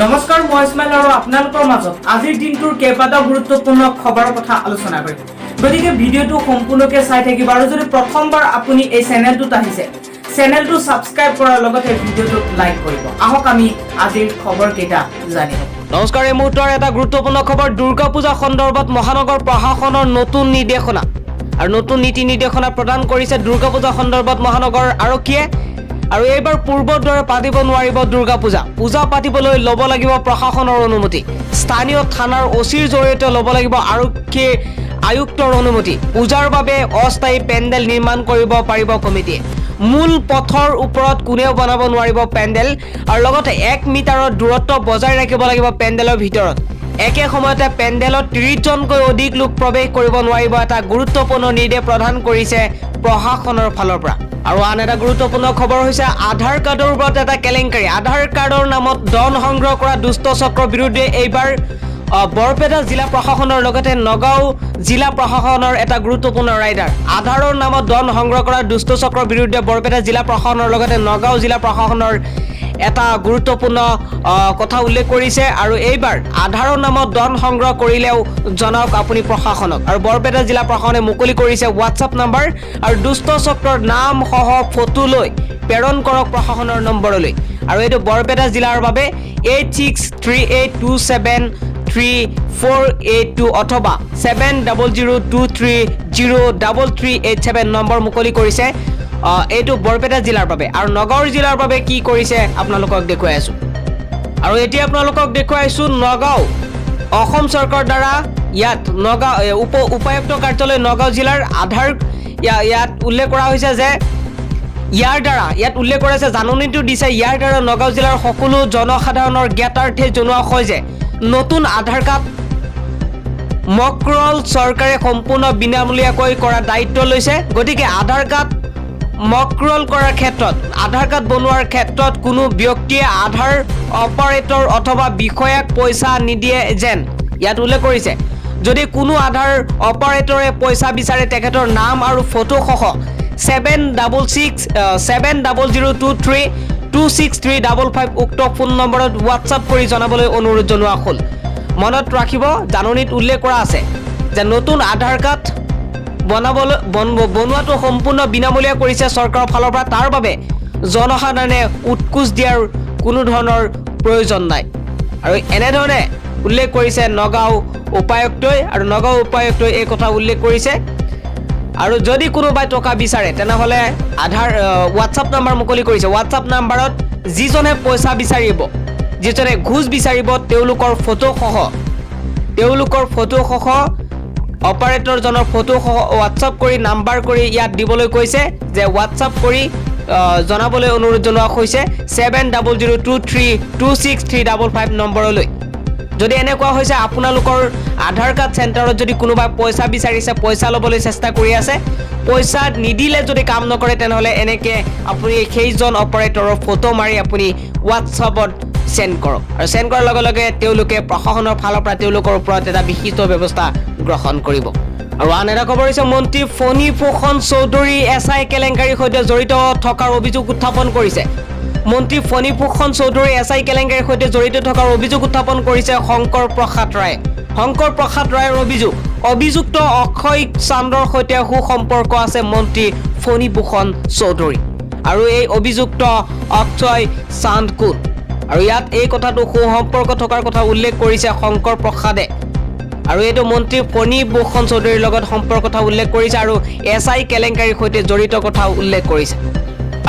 নমস্কাৰ মই ইছমাইল আৰু আপোনালোকৰ মাজত আজিৰ দিনটোৰ কেইবাটাও গুৰুত্বপূৰ্ণ খবৰৰ কথা আলোচনা কৰিম। গতিকে ভিডিঅ'টো সম্পূৰ্ণকৈ চাই থাকিব আৰু যদি প্ৰথমবাৰ আপুনি এই চেনেলটোত আহিছে চেনেলটো সাবস্ক্ৰাইব কৰাৰ লগতে ভিডিঅ'টো লাইক কৰিব। আহক আমি আজিৰ খবৰকেইটা জানিম। নমস্কাৰ, এই মুহূৰ্তৰ এটা গুৰুত্বপূৰ্ণ খবৰ। দুৰ্গা পূজা সন্দৰ্ভত মহানগৰ প্ৰশাসনৰ নতুন নিৰ্দেশনা আৰু নতুন নীতি নিৰ্দেশনা প্ৰদান কৰিছে দুৰ্গা পূজা সন্দৰ্ভত মহানগৰ আৰক্ষীয়ে। আৰু এইবাৰ পূৰ্বৰ দৰে পাতিব নোৱাৰিব দুৰ্গা পূজা। পূজা পাতিবলৈ ল'ব লাগিব প্ৰশাসনৰ অনুমতি। স্থানীয় থানাৰ অচিৰ জৰিয়তে ল'ব লাগিব আৰক্ষী আয়ুক্তৰ অনুমতি। পূজাৰ বাবে অস্থায়ী পেণ্ডেল নিৰ্মাণ কৰিব পাৰিব কমিটিয়ে। মূল পথৰ ওপৰত কোনেও বনাব নোৱাৰিব পেণ্ডেল আৰু লগতে 1 মিটাৰৰ দূৰত্ব বজাই ৰাখিব লাগিব পেণ্ডেলৰ ভিতৰত। একে সময়তে পেণ্ডেলত 30 জনকৈ অধিক লোক প্ৰৱেশ কৰিব নোৱাৰিব। এটা গুৰুত্বপূৰ্ণ নিৰ্দেশ প্ৰদান কৰিছে প্ৰশাসনৰ ফালৰ পৰা। আৰু আন এটা গুৰুত্বপূৰ্ণ খবৰ হৈছে আধাৰ কাৰ্ডৰ ওপৰত এটা কেলেংকাৰী। আধাৰ কাৰ্ডৰ নামত ধন সংগ্ৰহ কৰা দুষ্ট চক্ৰৰ বিৰুদ্ধে এইবাৰ বৰপেটা জিলা প্ৰশাসনৰ লগতে নগাঁও জিলা প্ৰশাসনৰ এটা গুৰুত্বপূৰ্ণ ৰাইডাৰ। আধাৰৰ নামত ধন সংগ্ৰহ কৰা দুষ্ট চক্ৰৰ বিৰুদ্ধে বৰপেটা জিলা প্ৰশাসনৰ লগতে নগাঁও জিলা প্ৰশাসনৰ এটা গুৰুত্বপূৰ্ণ কথা উল্লেখ কৰিছে। আৰু এইবাৰ আধাৰৰ নামত ধন সংগ্ৰহ কৰিলেও জনাওক আপুনি প্ৰশাসনক। আৰু বৰপেটা জিলা প্ৰশাসনে মুকলি কৰিছে হোৱাটছআপ নম্বৰ আৰু দুষ্ট চক্ৰৰ নাম সহ ফটো লৈ প্ৰেৰণ কৰক প্ৰশাসনৰ নম্বৰলৈ। আৰু এইটো বৰপেটা জিলাৰ বাবে 8638273482 অথবা 7002303387 নম্বৰ মুকলি কৰিছে। এইটো বৰপেটা জিলাৰ বাবে। আৰু নগাঁও জিলাৰ বাবে কি কৰিছে আপোনালোকক দেখুৱাই আছো। আৰু এতিয়া আপোনালোকক দেখুৱাইছো নগাঁও অসম চৰকাৰৰ দ্বাৰা ইয়াত নগাঁও উপায়ুক্ত কাৰ্যালয় নগাঁও জিলাৰ আধাৰ ইয়াত উল্লেখ কৰা হৈছে যে ইয়াত উল্লেখ কৰা হৈছে জাননীটো দিছে। ইয়াৰ দ্বাৰা নগাঁও জিলাৰ সকলো জনসাধাৰণৰ জ্ঞাতাৰ্থে জনোৱা হয় যে নতুন আধাৰ কাৰ্ড মকৰল চৰকাৰে সম্পূৰ্ণ বিনামূলীয়াকৈ কৰাৰ দায়িত্ব লৈছে। গতিকে আধাৰ কাৰ্ড মকৰল কৰাৰ ক্ষেত্ৰত আধাৰ কাৰ্ড বনোৱাৰ ক্ষেত্ৰত কোনো ব্যক্তিয়ে আধাৰ অপাৰেটৰ অথবা বিষয়াক পইচা নিদিয়ে যেন ইয়াত উল্লেখ কৰিছে। যদি কোনো আধাৰ অপাৰেটৰে পইচা বিচাৰে তেখেতৰ নাম আৰু ফটো সহ 7002326355 উক্ত ফোন নম্বৰত হোৱাটছআপ কৰি জনাবলৈ অনুৰোধ জনোৱা হ'ল। মনত ৰাখিব জাননীত উল্লেখ কৰা আছে যে নতুন আধাৰ কাৰ্ড বনোৱাটো সম্পূৰ্ণ বিনামূলীয়া কৰিছে চৰকাৰৰ ফালৰ পৰা। তাৰ বাবে জনসাধাৰণে উৎকোচ দিয়াৰ কোনো ধৰণৰ প্ৰয়োজন নাই। আৰু এনেধৰণে উল্লেখ কৰিছে নগাঁও উপায়ুক্তই। আৰু নগাঁও উপায়ুক্তই এই কথা উল্লেখ কৰিছে। আৰু যদি কোনোবাই টকা বিচাৰে তেনেহ'লে আধাৰ হোৱাটছআপ নম্বৰ মুকলি কৰিছে। হোৱাটছআপ নম্বৰত যিজনে পইচা বিচাৰিব যিজনে ঘোচ বিচাৰিব তেওঁলোকৰ ফটো সহ অপাৰেটৰজনৰ ফটো সহ হোৱাটছআপ কৰি নাম্বাৰ কৰি ইয়াত দিবলৈ কৈছে যে হোৱাটছআপ কৰি জনাবলৈ অনুৰোধ জনোৱা হৈছে 7002326355 নম্বৰলৈ। যদি এনেকুৱা হৈছে আপোনালোকৰ আধাৰ কাৰ্ড চেণ্টাৰত যদি কোনোবাই পইচা বিচাৰিছে পইচা ল'বলৈ চেষ্টা কৰি আছে পইচা নিদিলে যদি কাম নকৰে তেনেহ'লে এনেকৈ আপুনি সেইজন অপাৰেটৰৰ ফটো মাৰি আপুনি হোৱাটছআপত চেণ্ড কৰক। আৰু চেণ্ড কৰাৰ লগে লগে তেওঁলোকে প্ৰশাসনৰ ফালৰ পৰা তেওঁলোকৰ ওপৰত এটা বিহিত ব্যৱস্থা গ্ৰহণ কৰিব। আৰু আন এটা খবৰ হৈছে মন্ত্ৰী ফণী ভূষণ চৌধুৰী SI কেলেংকাৰীৰ সৈতে জড়িত থকাৰ অভিযোগ উত্থাপন কৰিছে। মন্ত্ৰী ফণী ভূষণ চৌধুৰী SI কেলেংকাৰীৰ সৈতে জড়িত থকাৰ অভিযোগ উত্থাপন কৰিছে শংকৰ প্ৰসাদ ৰায়। শংকৰ প্ৰসাদ ৰায়ৰ অভিযুক্ত অক্ষয় চান্দৰ সৈতে সুসম্পৰ্ক আছে মন্ত্ৰী ফণী ভূষণ চৌধুৰী। আৰু এই অভিযুক্ত অক্ষয় চান্দ কোন? আৰু ইয়াত এই কথাটো সুসম্পৰ্ক থকাৰ কথা উল্লেখ কৰিছে শংকৰ প্ৰসাদে। আৰু এইটো মন্ত্ৰী ফণী ভূষণ চৌধুৰীৰ লগত সম্পৰ্ক কথা উল্লেখ কৰিছে আৰু SI কেলেংকাৰীৰ সৈতে জড়িত কথা উল্লেখ কৰিছে।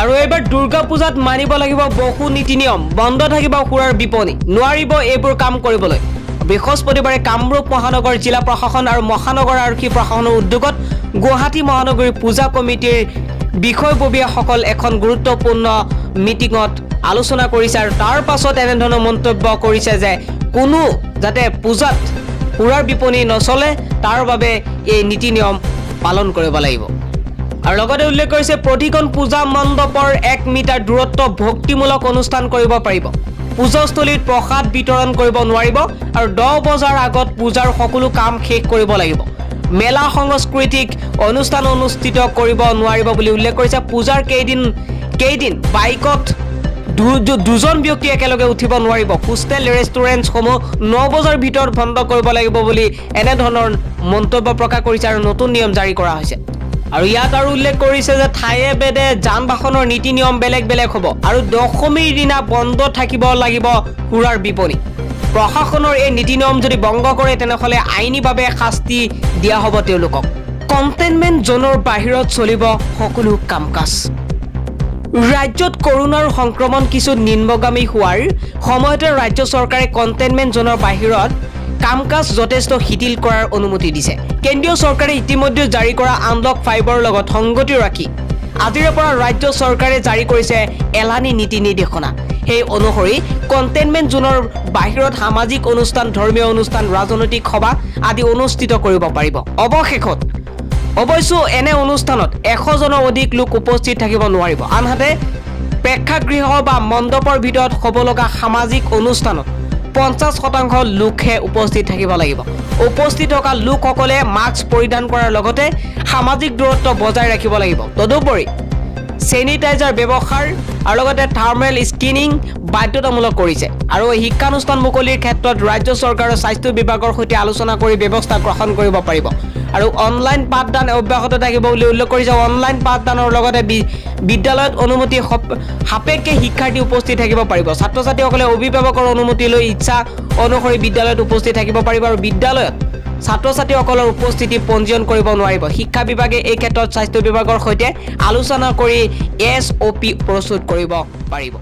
আৰু এইবাৰ দুৰ্গা পূজাত মানিব লাগিব বহু নীতি নিয়ম। বন্ধ থাকিব সুৰাৰ বিপণী, নোৱাৰিব এইবোৰ কাম কৰিবলৈ। বৃহস্পতিবাৰে কামৰূপ মহানগৰ জিলা প্ৰশাসন আৰু মহানগৰ আৰক্ষী প্ৰশাসনৰ উদ্যোগত গুৱাহাটী মহানগৰী পূজা কমিটিৰ বিষয়ববীয়াসকল এখন গুৰুত্বপূৰ্ণ মিটিঙত আলোচনা কৰিছে। আৰু তাৰ পাছত এনেধৰণৰ মন্তব্য কৰিছে যে কোনো যাতে পূজাত সুৰাৰ বিপণী নচলে তাৰ বাবে এই নীতি নিয়ম পালন কৰিব লাগিব। আৰু লগতে উল্লেখ কৰিছে প্ৰতিখন পূজা মণ্ডপৰ 1 মিটাৰ দূৰত্ব ভক্তিমূলক অনুষ্ঠান কৰিব পাৰিব। পূজাস্থলীত প্ৰসাদ বিতৰণ কৰিব নোৱাৰিব। আৰু 10 বজাৰ আগত পূজাৰ সকলো কাম শেষ কৰিব লাগিব। মেলা সাংস্কৃতিক অনুষ্ঠান অনুষ্ঠিত কৰিব নোৱাৰিব বুলি উল্লেখ কৰিছে। পূজাৰ কেইদিন বাইকত দুজন ব্যক্তি একেলগে উঠিব নোৱাৰিব। হোষ্টেল ৰেষ্টুৰেণ্টসমূহ 9 বজাৰ ভিতৰত বন্ধ কৰিব লাগিব বুলি এনেধৰণৰ মন্তব্য প্ৰকাশ কৰিছে আৰু নতুন নিয়ম জাৰি কৰা হৈছে। আৰু ইয়াত আৰু উল্লেখ কৰিছে যে ঠায়ে ভেদে যান বাহনৰ নীতি নিয়ম বেলেগ বেলেগ হ'ব আৰু দশমীৰ দিনা বন্ধ থাকিব লাগিব সুৰাৰ বিপণী। প্ৰশাসনৰ এই নীতি নিয়ম যদি ভংগ কৰে তেনেহ'লে আইনীভাৱে শাস্তি দিয়া হ'ব তেওঁলোকক। কণ্টেইনমেণ্ট জ'নৰ বাহিৰত চলিব সকলো কাম কাজ। ৰাজ্যত কৰোনাৰ সংক্ৰমণ কিছু নিম্নগামী হোৱাৰ সময়তে ৰাজ্য চৰকাৰে কণ্টেইনমেণ্ট জ'নৰ বাহিৰত কাম কাজ যথেষ্ট শিথিল কৰাৰ অনুমতি দিছে। কেন্দ্ৰীয় চৰকাৰে ইতিমধ্যে জাৰি কৰা আনলক 5ৰ লগত সংগতি ৰাখি আজিৰে পৰা ৰাজ্য চৰকাৰে জাৰি কৰিছে এলানি নীতি নিৰ্দেশনা। সেই অনুসৰি কণ্টেইনমেণ্ট জ'নৰ বাহিৰত সামাজিক অনুষ্ঠান, ধৰ্মীয় অনুষ্ঠান, ৰাজনৈতিক সভা আদি অনুষ্ঠিত কৰিব পাৰিব। অৱশেষত অৱশ্যে এনে অনুষ্ঠানত 100জনৰ অধিক লোক উপস্থিত থাকিব নোৱাৰিব। আনহাতে প্ৰেক্ষাগৃহ বা মণ্ডপৰ ভিতৰত হ'ব লগা সামাজিক অনুষ্ঠানত 50% লোকহে উপস্থিত থাকিব লাগিব। উপস্থিত থকা লোকসকলে মাস্ক পৰিধান কৰাৰ লগতে সামাজিক দূৰত্ব বজাই ৰাখিব লাগিব। তদুপৰি চেনিটাইজাৰ ব্যৱহাৰ আৰু লগতে থাৰ্মেল স্ক্ৰিনিং বাধ্যতামূলক কৰিছে। আৰু শিক্ষানুষ্ঠান মুকলিৰ ক্ষেত্ৰত ৰাজ্য চৰকাৰৰ স্বাস্থ্য বিভাগৰ সৈতে আলোচনা কৰি ব্যৱস্থা গ্ৰহণ কৰিব পাৰিব। আৰু অনলাইন পাঠদান অব্যাহত থাকিব বুলি উল্লেখ কৰিছে। অনলাইন পাঠদানৰ লগতে বিদ্যালয়ত অনুমতি সাপেক্ষে শিক্ষাৰ্থী উপস্থিত থাকিব পাৰিব। ছাত্ৰ ছাত্ৰীসকলে অভিভাৱকৰ অনুমতি লৈ ইচ্ছা অনুসৰি বিদ্যালয়ত উপস্থিত থাকিব পাৰিব আৰু বিদ্যালয়ত ছাত্ৰ ছাত্ৰীসকলৰ উপস্থিতি পঞ্জীয়ন কৰিব নোৱাৰিব। শিক্ষা বিভাগে এই ক্ষেত্ৰত স্বাস্থ্য বিভাগৰ সৈতে আলোচনা কৰি SOP প্ৰস্তুত কৰিব পাৰিব।